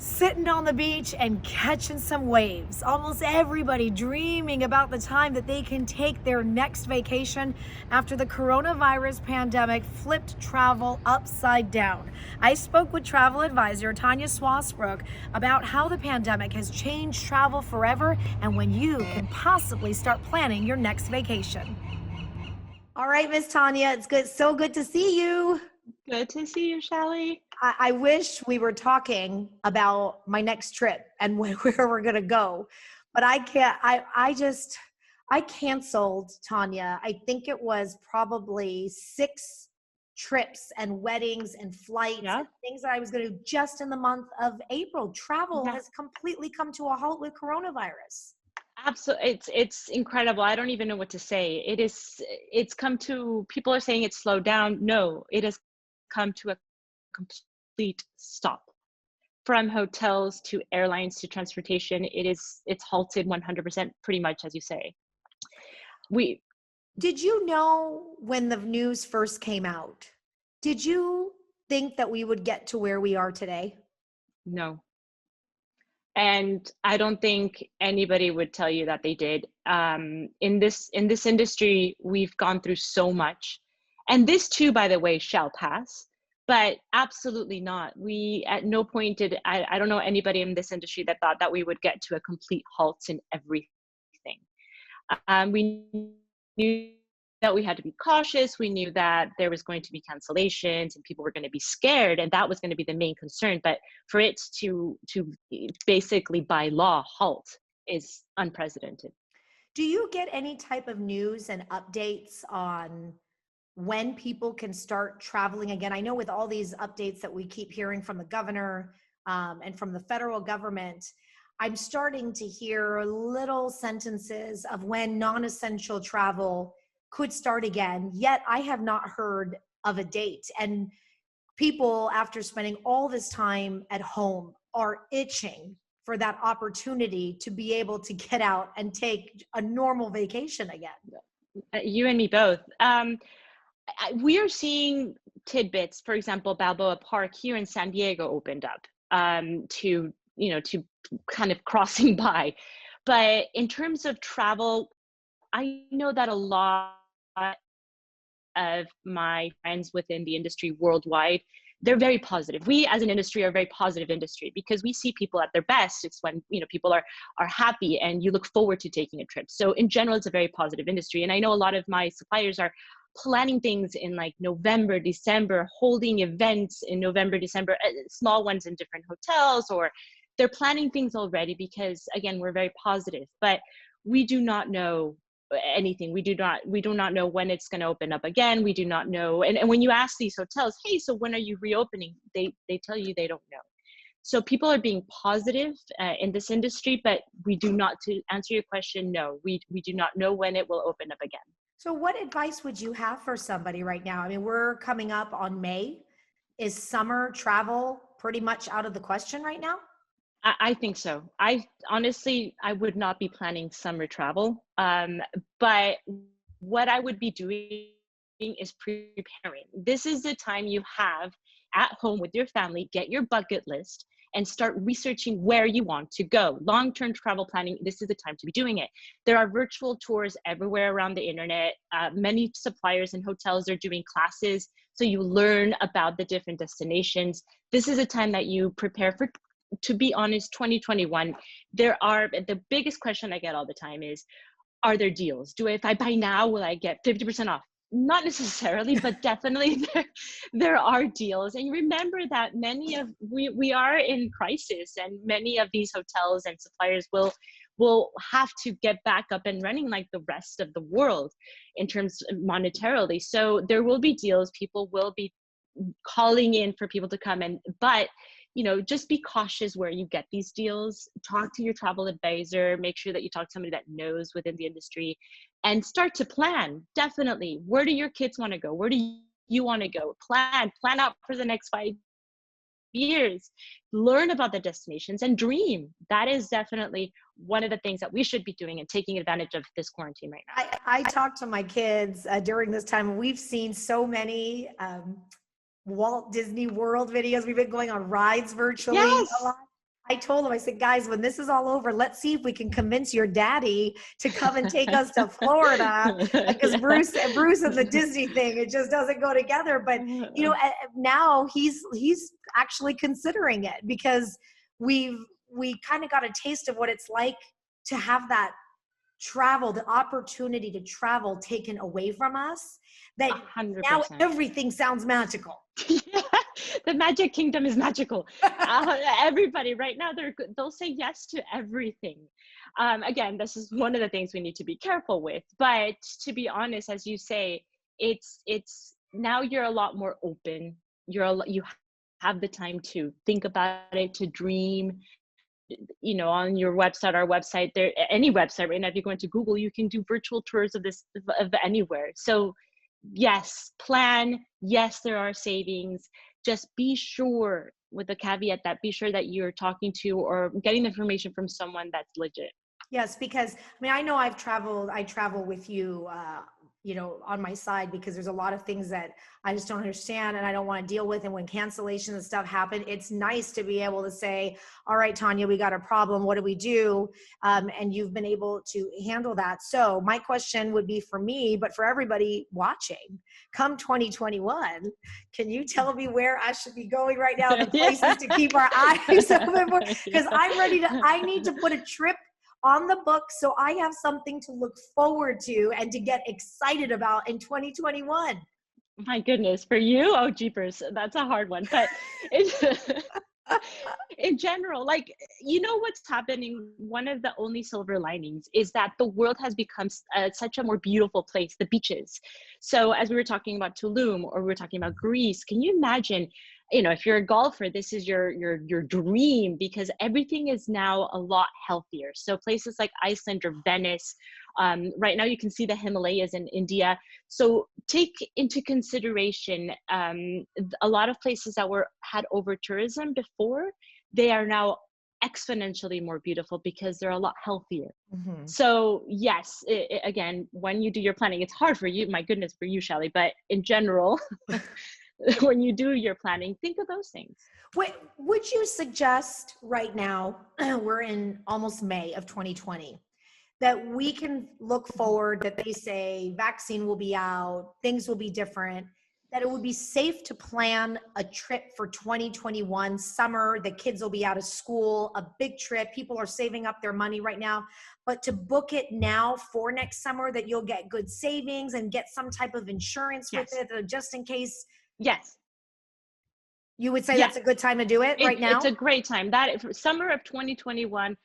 Sitting on the beach and catching some waves. Almost everybody dreaming about the time that they can take their next vacation after the coronavirus pandemic flipped travel upside down. I spoke with travel advisor Tania Swasbrook about how the pandemic has changed travel forever and when you can possibly start planning your next vacation. All right, Miss Tania, it's good, so good to see you. Good to see you, Shelly. I wish we were talking about my next trip and where we're gonna go, but I can't. I canceled, Tanya. I think it was probably 6 trips and weddings and flights Yeah, and things that I was gonna do just in the month of April. Travel yeah, has completely come to a halt with coronavirus. absolutely. It's incredible. I don't even know what to say. It's come to, people are saying it's slowed down. No, it has come to a complete stop. From hotels to airlines to transportation, it's halted 100%, pretty much as you say. We Did you know when the news first came out? Did you think that we would get to where we are today? No. And I don't think anybody would tell you that they did. In this industry, we've gone through so much, and this too, by the way, shall pass. But absolutely not. We at no point did I don't know anybody in this industry that thought that we would get to a complete halt in everything. We knew that we had to be cautious. We knew that there was going to be cancellations and people were going to be scared, and that was going to be the main concern. But for it to basically by law halt is unprecedented. Do you get any type of news and updates on when people can start traveling again? I know with all these updates that we keep hearing from the governor and from the federal government, I'm starting to hear little sentences of when non-essential travel could start again, yet I have not heard of a date. And people, after spending all this time at home, are itching for that opportunity to be able to get out and take a normal vacation again. You and me both. We are seeing tidbits. For example, Balboa Park here in San Diego opened up to kind of crossing by. But in terms of travel, I know that a lot of my friends within the industry worldwide, they're very positive. We as an industry are a very positive industry because we see people at their best. It's when people are happy and you look forward to taking a trip. So in general, it's a very positive industry. And I know a lot of my suppliers are planning things in like November, December, holding events in November, December, small ones in different hotels, or they're planning things already because again, we're very positive. But we do not know anything. We do not know when it's going to open up again. We do not know. And when you ask these hotels, hey, so when are you reopening, they tell you they don't know. So people are being positive in this industry, but we do not, to answer your question, no, we do not know when it will open up again. So, what advice would you have for somebody right now? I mean, we're coming up on May. Is summer travel pretty much out of the question right now? I think so. I honestly, I would not be planning summer travel. But what I would be doing is preparing. This is the time you have at home with your family, get your bucket list and start researching where you want to go. Long-term travel planning, this is the time to be doing it. There are virtual tours everywhere around the internet. Many suppliers and hotels are doing classes, so you learn about the different destinations. This is a time that you prepare for. To be honest, 2021, the biggest question I get all the time is, are there deals? If I buy now, will I get 50% off? Not necessarily, but definitely there are deals. And remember that we are in crisis, and many of these hotels and suppliers will have to get back up and running like the rest of the world in terms monetarily. So there will be deals. People will be calling in for people to come in, but just be cautious where you get these deals. Talk to your travel advisor, make sure that you talk to somebody that knows within the industry, and start to plan. Definitely, where do your kids want to go? Where do you want to go? Plan out for the next 5 years. Learn about the destinations and dream. That is definitely one of the things that we should be doing and taking advantage of this quarantine right now. I talk to my kids during this time. We've seen so many Walt Disney World videos. We've been going on rides virtually a Yes. lot. I told him, I said, guys, when this is all over, let's see if we can convince your daddy to come and take us to Florida, because Yeah. Bruce and the Disney thing, it just doesn't go together. But, you know, now he's actually considering it, because we kind of got a taste of what it's like to have that travel, the opportunity to travel taken away from us, that 100%. now everything sounds magical. Yeah, the Magic Kingdom is magical. Everybody right now, they'll say yes to everything. Again, this is one of the things we need to be careful with. But to be honest, as you say, it's now you're a lot more open. You have the time to think about it, to dream. You know, on your website, our website, there, any website right now, if you go into Google, you can do virtual tours of anywhere. So yes, plan. Yes, there are savings. Just be sure, with the caveat that be sure that you're talking to or getting information from someone that's legit. Yes, because I mean, I know I travel with you, you know, on my side, because there's a lot of things that I just don't understand and I don't want to deal with. And when cancellations and stuff happen, it's nice to be able to say, all right, Tania, we got a problem. What do we do? And you've been able to handle that. So my question would be for me, but for everybody watching, come 2021, can you tell me where I should be going right now, the places to keep our eyes open for? Because I need to put a trip on the book, so I have something to look forward to and to get excited about in 2021. My goodness, for you, oh jeepers, that's a hard one. But in general, like, you know what's happening, one of the only silver linings is that the world has become such a more beautiful place, the beaches. So as we were talking about Tulum, or we were talking about Greece, can you imagine, you know, if you're a golfer, this is your dream, because everything is now a lot healthier. So places like Iceland or Venice, right now you can see the Himalayas in India. So take into consideration, a lot of places that had over tourism before, they are now exponentially more beautiful because they're a lot healthier. Mm-hmm. So yes, again, when you do your planning, it's hard for you, my goodness, for you, Shelly, but in general, when you do your planning, think of those things. Would you suggest right now, we're in almost May of 2020, that we can look forward, that they say vaccine will be out, things will be different, that it would be safe to plan a trip for 2021 summer, the kids will be out of school, a big trip, people are saving up their money right now, but to book it now for next summer, that you'll get good savings and get some type of insurance with it, just in case? Yes. You would say that's a good time to do it right now? It's a great time. That summer of 2021,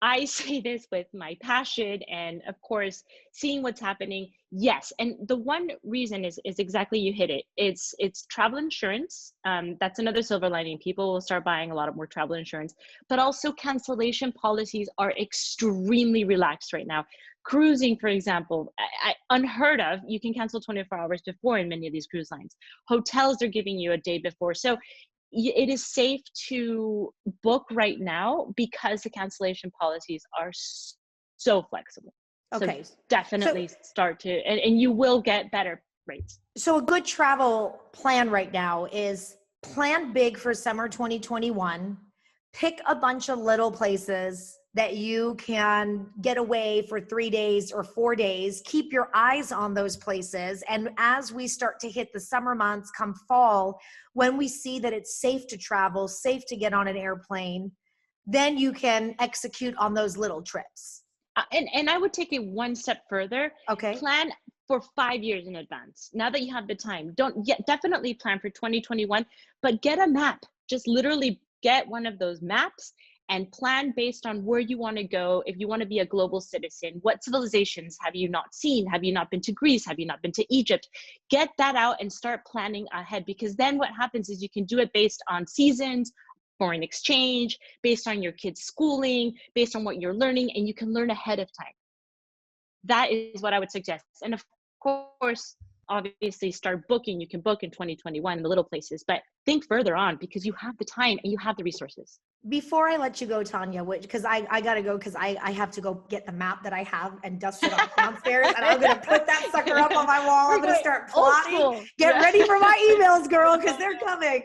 I say this with my passion and of course, seeing what's happening. Yes. And the one reason is exactly, you hit it. It's travel insurance. That's another silver lining. People will start buying a lot of more travel insurance, but also cancellation policies are extremely relaxed right now. Cruising, for example, unheard of. You can cancel 24 hours before in many of these cruise lines. Hotels are giving you a day before. So it is safe to book right now because the cancellation policies are so flexible. Okay. So definitely start to, and you will get better rates. So a good travel plan right now is plan big for summer 2021, pick a bunch of little places that you can get away for 3 days or 4 days, keep your eyes on those places. And as we start to hit the summer months come fall, when we see that it's safe to travel, safe to get on an airplane, then you can execute on those little trips. And I would take it one step further. Okay. Plan for 5 years in advance. Now that you have the time, definitely plan for 2021, but get a map. Just literally get one of those maps and plan based on where you want to go. If you want to be a global citizen, what civilizations have you not seen? Have you not been to Greece? Have you not been to Egypt? Get that out and start planning ahead, because then what happens is you can do it based on seasons, foreign exchange, based on your kids' schooling, based on what you're learning, and you can learn ahead of time. That is what I would suggest. And of course, obviously start booking. You can book in 2021 in the little places, but think further on because you have the time and you have the resources. Before I let you go, Tania, because I got to go, because I have to go get the map that I have and dust it off downstairs, and I'm going to put that sucker up on my wall. I'm going to start plotting. Get ready for my emails, girl, because they're coming.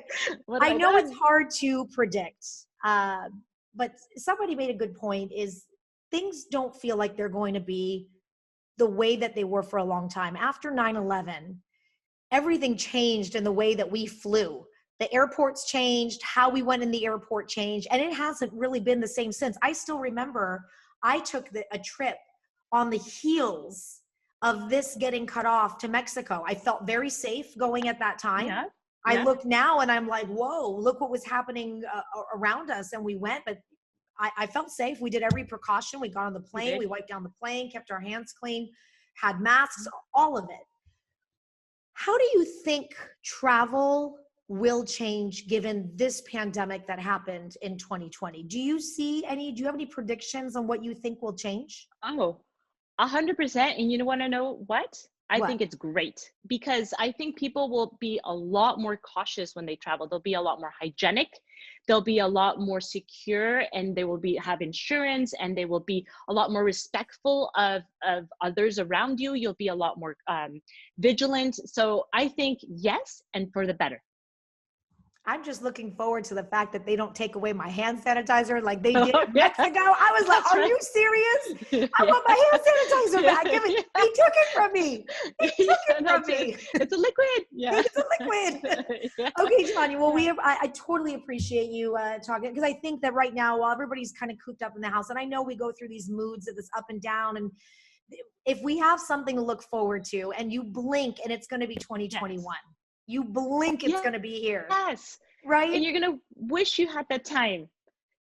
I know it's hard to predict, but somebody made a good point is things don't feel like they're going to be the way that they were for a long time. After 9/11, everything changed in the way that we flew. The airports changed, how we went in the airport changed, and it hasn't really been the same since. I still remember I took a trip on the heels of this getting cut off to Mexico. I felt very safe going at that time. Yeah. I look now and I'm like, whoa, look what was happening around us. And we went, but I felt safe. We did every precaution. We got on the plane, we wiped down the plane, kept our hands clean, had masks, all of it. How do you think travel will change given this pandemic that happened in 2020? Do you have any predictions on what you think will change? Oh, 100%. And you want to know what? I think it's great, because I think people will be a lot more cautious when they travel. They'll be a lot more hygienic. They'll be a lot more secure, and they will have insurance, and they will be a lot more respectful of others around you. You'll be a lot more vigilant. So I think yes, and for the better. I'm just looking forward to the fact that they don't take away my hand sanitizer like they did in Mexico. I was like, are you serious? I want my hand sanitizer back. They took it from me. It's a liquid. Yeah. It's a liquid. Okay, Tania. Well, I totally appreciate you talking, because I think that right now, while everybody's kind of cooped up in the house, and I know we go through these moods of this up and down, and if we have something to look forward to, and you blink and it's going to be 2021. Yes. You blink, it's going to be here. Yes. Right? And you're going to wish you had that time.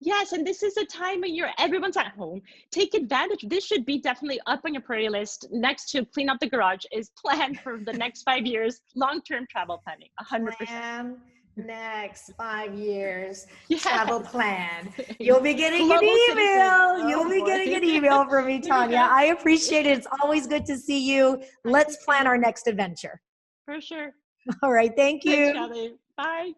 Yes. And this is a time when everyone's at home. Take advantage. This should be definitely up on your priority list next to clean up the garage, is plan for the next 5 years, long-term travel planning, 100%. Plan next 5 years, yes. Travel plan. You'll be getting an email. You'll be getting an email from me, Tania. I appreciate it. It's always good to see you. Let's plan our next adventure. For sure. All right. Thank you. Thanks, Shelly. Bye.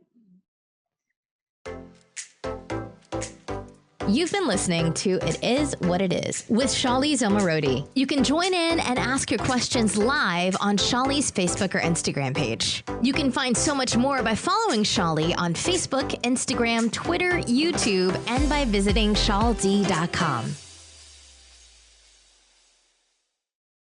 You've been listening to It Is What It Is with Shali Zomarodi. You can join in and ask your questions live on Shali's Facebook or Instagram page. You can find so much more by following Shali on Facebook, Instagram, Twitter, YouTube, and by visiting shalD.com.